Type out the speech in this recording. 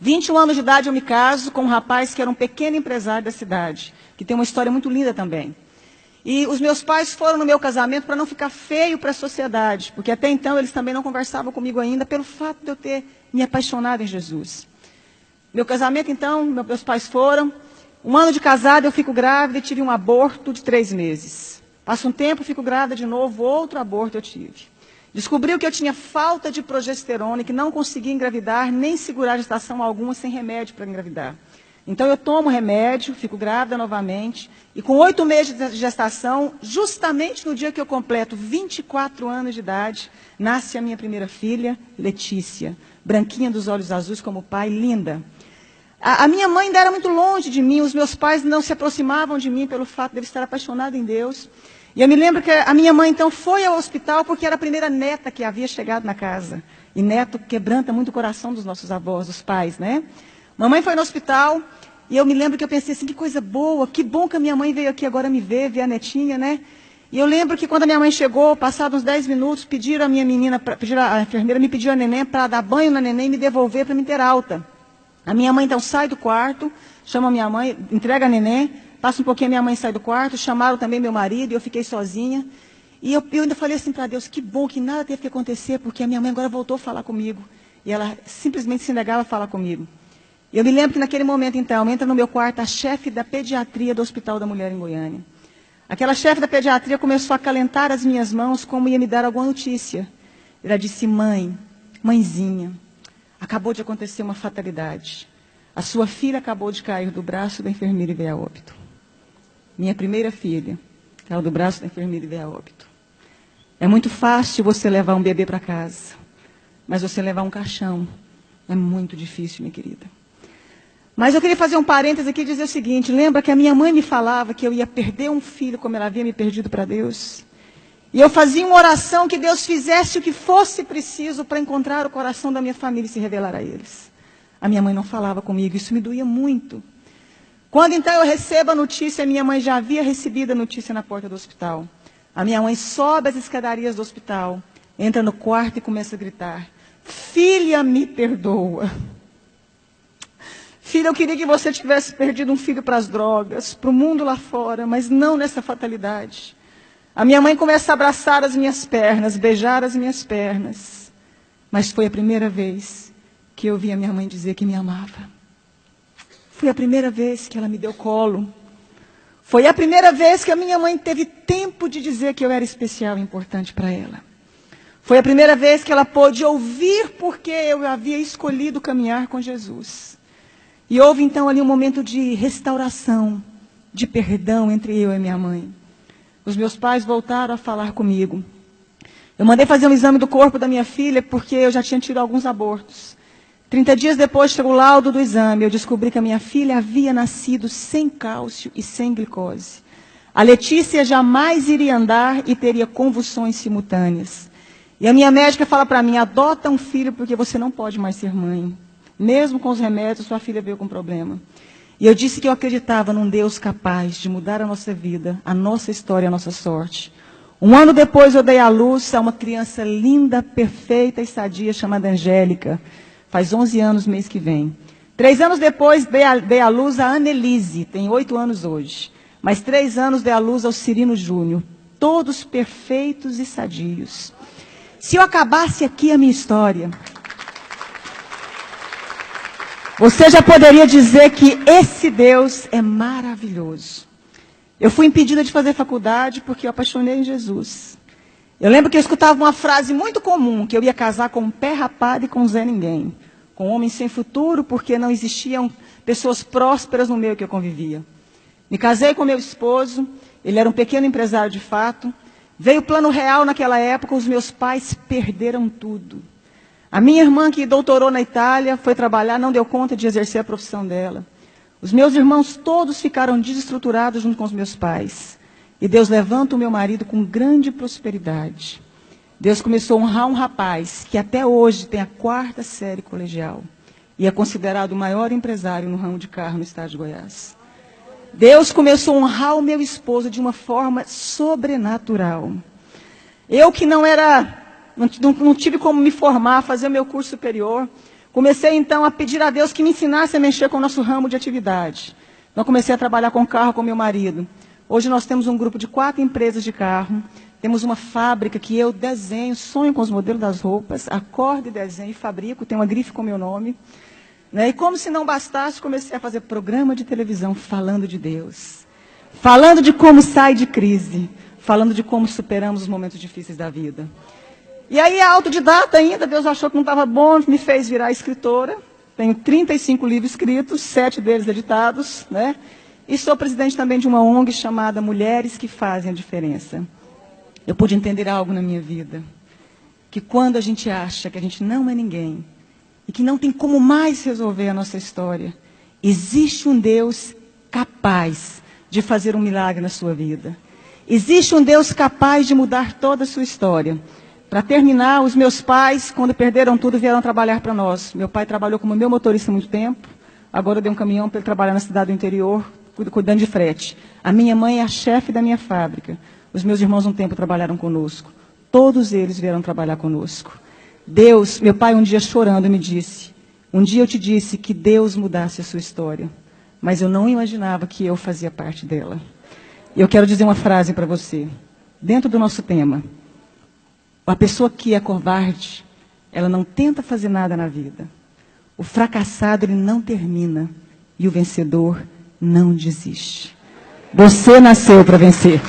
21 anos de idade eu me caso com um rapaz que era um pequeno empresário da cidade, que tem uma história muito linda também. E os meus pais foram no meu casamento para não ficar feio para a sociedade, porque até então eles também não conversavam comigo ainda pelo fato de eu ter me apaixonado em Jesus. Meu casamento, então, meus pais foram. Um ano de casada, eu fico grávida e tive um aborto de 3 meses. Passa um tempo, fico grávida de novo, outro aborto eu tive. Descobriu que eu tinha falta de progesterona e que não conseguia engravidar, nem segurar gestação alguma sem remédio para engravidar. Então eu tomo remédio, fico grávida novamente, e com 8 meses de gestação, justamente no dia que eu completo 24 anos de idade, nasce a minha primeira filha, Letícia, branquinha dos olhos azuis como o pai, linda. A minha mãe ainda era muito longe de mim, os meus pais não se aproximavam de mim pelo fato de eu estar apaixonada em Deus. E eu me lembro que a minha mãe, então, foi ao hospital porque era a primeira neta que havia chegado na casa. E neto quebranta muito o coração dos nossos avós, dos pais, né? Mamãe foi no hospital e eu me lembro que eu pensei assim, que coisa boa, que bom que a minha mãe veio aqui agora me ver a netinha, né? E eu lembro que quando a minha mãe chegou, passados uns 10 minutos, pediram a minha menina, a enfermeira me pediu a neném para dar banho na neném e me devolver para me ter alta. A minha mãe, então, sai do quarto, chama a minha mãe, entrega a neném, passa um pouquinho, a minha mãe sai do quarto, chamaram também meu marido, e eu fiquei sozinha. E eu ainda falei assim para Deus, que bom que nada teve que acontecer, porque a minha mãe agora voltou a falar comigo. E ela simplesmente se negava a falar comigo. E eu me lembro que naquele momento, então, entra no meu quarto a chefe da pediatria do Hospital da Mulher em Goiânia. Aquela chefe da pediatria começou a acalentar as minhas mãos como ia me dar alguma notícia. Ela disse, mãezinha, acabou de acontecer uma fatalidade. A sua filha acabou de cair do braço da enfermeira e veio a óbito. Minha primeira filha caiu do braço da enfermeira e veio a óbito. É muito fácil você levar um bebê para casa, mas você levar um caixão é muito difícil, minha querida. Mas eu queria fazer um parêntese aqui e dizer o seguinte, lembra que a minha mãe me falava que eu ia perder um filho como ela havia me perdido para Deus? E eu fazia uma oração que Deus fizesse o que fosse preciso para encontrar o coração da minha família e se revelar a eles. A minha mãe não falava comigo, isso me doía muito. Quando então eu recebo a notícia, a minha mãe já havia recebido a notícia na porta do hospital. A minha mãe sobe as escadarias do hospital, entra no quarto e começa a gritar, filha, me perdoa. Filha, eu queria que você tivesse perdido um filho para as drogas, para o mundo lá fora, mas não nessa fatalidade. A minha mãe começa a abraçar as minhas pernas, beijar as minhas pernas. Mas foi a primeira vez que eu vi a minha mãe dizer que me amava. Foi a primeira vez que ela me deu colo. Foi a primeira vez que a minha mãe teve tempo de dizer que eu era especial e importante para ela. Foi a primeira vez que ela pôde ouvir porque eu havia escolhido caminhar com Jesus. E houve então ali um momento de restauração, de perdão entre eu e minha mãe. Os meus pais voltaram a falar comigo. Eu mandei fazer um exame do corpo da minha filha porque eu já tinha tido alguns abortos. 30 dias depois chegou o laudo do exame. Eu descobri que a minha filha havia nascido sem cálcio e sem glicose. A Letícia jamais iria andar e teria convulsões simultâneas. E a minha médica fala para mim, adota um filho porque você não pode mais ser mãe. Mesmo com os remédios, sua filha veio com problema. E eu disse que eu acreditava num Deus capaz de mudar a nossa vida, a nossa história, a nossa sorte. Um ano depois eu dei à luz a uma criança linda, perfeita e sadia chamada Angélica. Faz 11 anos mês que vem. 3 anos depois dei à luz a Annelise, tem 8 anos hoje. Mas 3 anos dei à luz ao Cirino Júnior. Todos perfeitos e sadios. Se eu acabasse aqui a minha história, você já poderia dizer que esse Deus é maravilhoso. Eu fui impedida de fazer faculdade porque eu apaixonei em Jesus. Eu lembro que eu escutava uma frase muito comum, que eu ia casar com um pé rapado e com um Zé Ninguém. Com um homem sem futuro, porque não existiam pessoas prósperas no meio que eu convivia. Me casei com meu esposo, ele era um pequeno empresário de fato. Veio o plano real naquela época, os meus pais perderam tudo. A minha irmã, que doutorou na Itália, foi trabalhar, não deu conta de exercer a profissão dela. Os meus irmãos todos ficaram desestruturados junto com os meus pais. E Deus levanta o meu marido com grande prosperidade. Deus começou a honrar um rapaz que até hoje tem a 4ª série colegial. E é considerado o maior empresário no ramo de carro no estado de Goiás. Deus começou a honrar o meu esposo de uma forma sobrenatural. Eu que não tive como me formar, fazer o meu curso superior. Comecei, então, a pedir a Deus que me ensinasse a mexer com o nosso ramo de atividade. Então, comecei a trabalhar com carro com meu marido. Hoje nós temos um grupo de 4 empresas de carro. Temos uma fábrica que eu desenho, sonho com os modelos das roupas, acordo e desenho, fabrico, tenho uma grife com meu nome. Né? E como se não bastasse, comecei a fazer programa de televisão falando de Deus. Falando de como sai de crise. Falando de como superamos os momentos difíceis da vida. E aí, autodidata ainda, Deus achou que não estava bom, me fez virar escritora. Tenho 35 livros escritos, 7 deles editados, né? E sou presidente também de uma ONG chamada Mulheres que Fazem a Diferença. Eu pude entender algo na minha vida, que quando a gente acha que a gente não é ninguém, e que não tem como mais resolver a nossa história, existe um Deus capaz de fazer um milagre na sua vida. Existe um Deus capaz de mudar toda a sua história. Para terminar, os meus pais, quando perderam tudo, vieram trabalhar para nós. Meu pai trabalhou como meu motorista há muito tempo. Agora eu dei um caminhão para ele trabalhar na cidade do interior, cuidando de frete. A minha mãe é a chefe da minha fábrica. Os meus irmãos um tempo trabalharam conosco. Todos eles vieram trabalhar conosco. Deus, meu pai um dia chorando me disse, um dia eu te disse que Deus mudasse a sua história. Mas eu não imaginava que eu fazia parte dela. E eu quero dizer uma frase para você. Dentro do nosso tema. A pessoa que é covarde, ela não tenta fazer nada na vida. O fracassado, ele não termina. E o vencedor não desiste. Você nasceu para vencer.